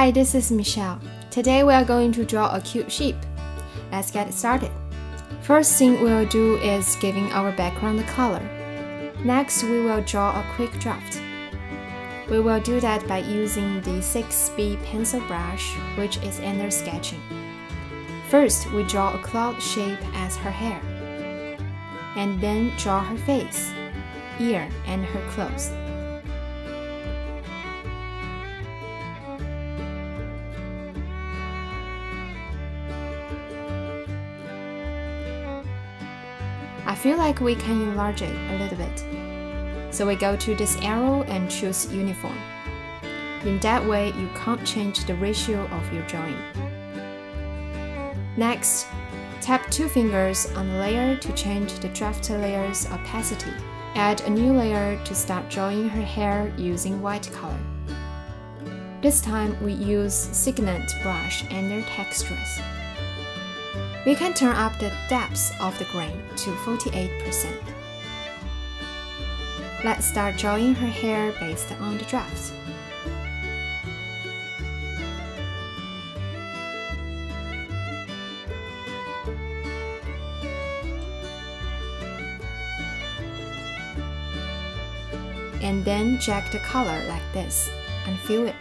Hi, this is Michelle. Today we are going to draw a cute sheep. Let's get started. First thing we'll do is giving our background the color. Next, we will draw a quick draft. We will do that by using the 6B pencil brush, which is under sketching. First, we draw a cloud shape as her hair, and then draw her face, ear, and her clothes. I feel like we can enlarge it a little bit. So we go to this arrow and choose uniform. In that way, you can't change the ratio of your drawing. Next, tap 2 fingers on the layer to change the draft layer's opacity. Add a new layer to start drawing her hair using white color. This time we use Signet brush under textures. We can turn up the depth of the grain to 48%. Let's start drawing her hair based on the draft. And then jack the color like this and fill it.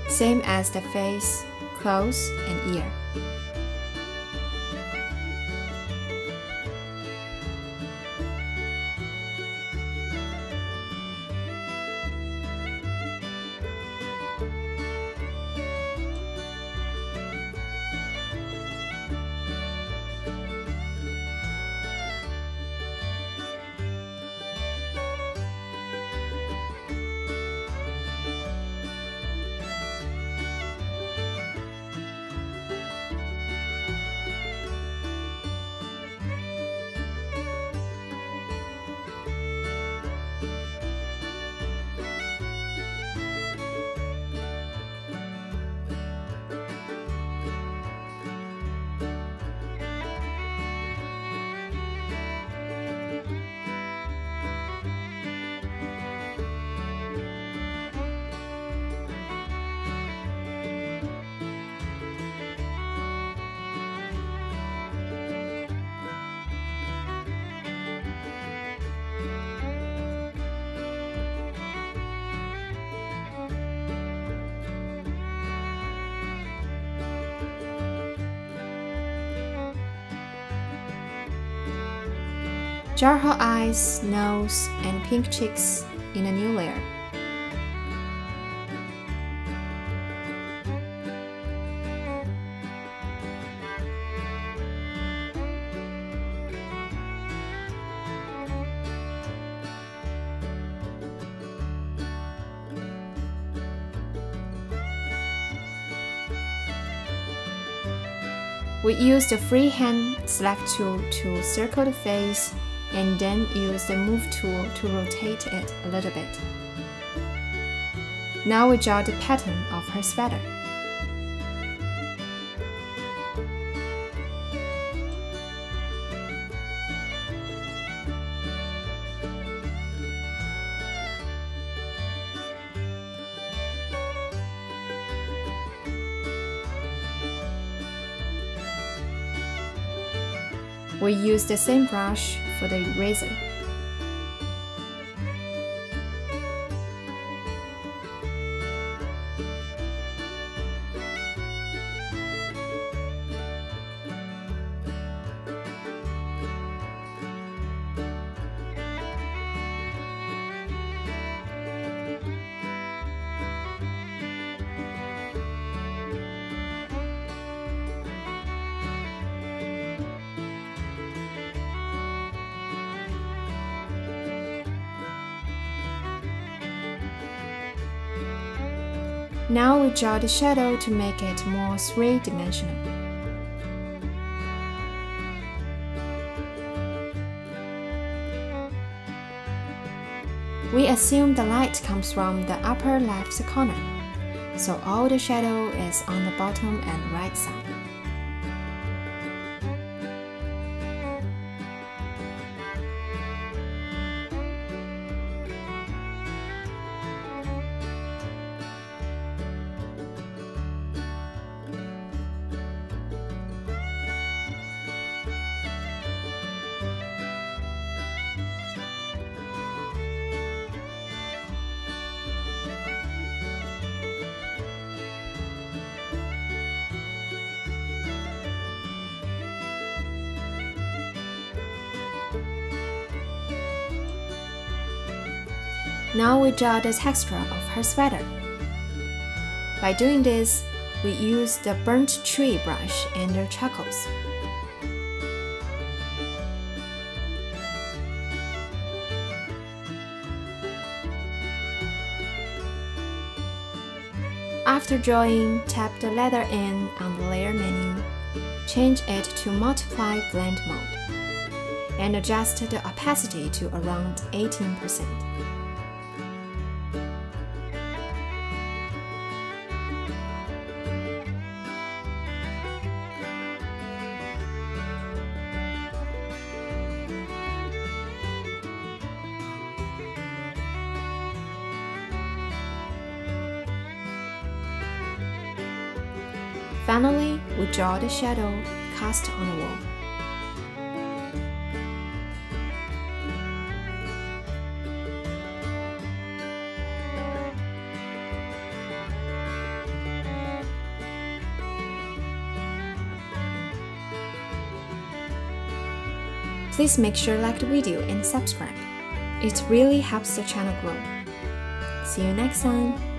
Same as the face, clothes, and ear. Draw her eyes, nose, and pink cheeks in a new layer. We use the freehand select tool to circle the face, and then use the move tool to rotate it a little bit. Now we draw the pattern of her sweater. We use the same brush for the eraser. Now we draw the shadow to make it more 3-dimensional. We assume the light comes from the upper left corner, so all the shadow is on the bottom and right side. Now we draw the texture of her sweater. By doing this, we use the burnt tree brush and the charcoals. After drawing, tap the letter N on the layer menu, change it to multiply blend mode, and adjust the opacity to around 18%. Finally, we draw the shadow cast on the wall. Please make sure to like the video and subscribe. It really helps the channel grow. See you next time!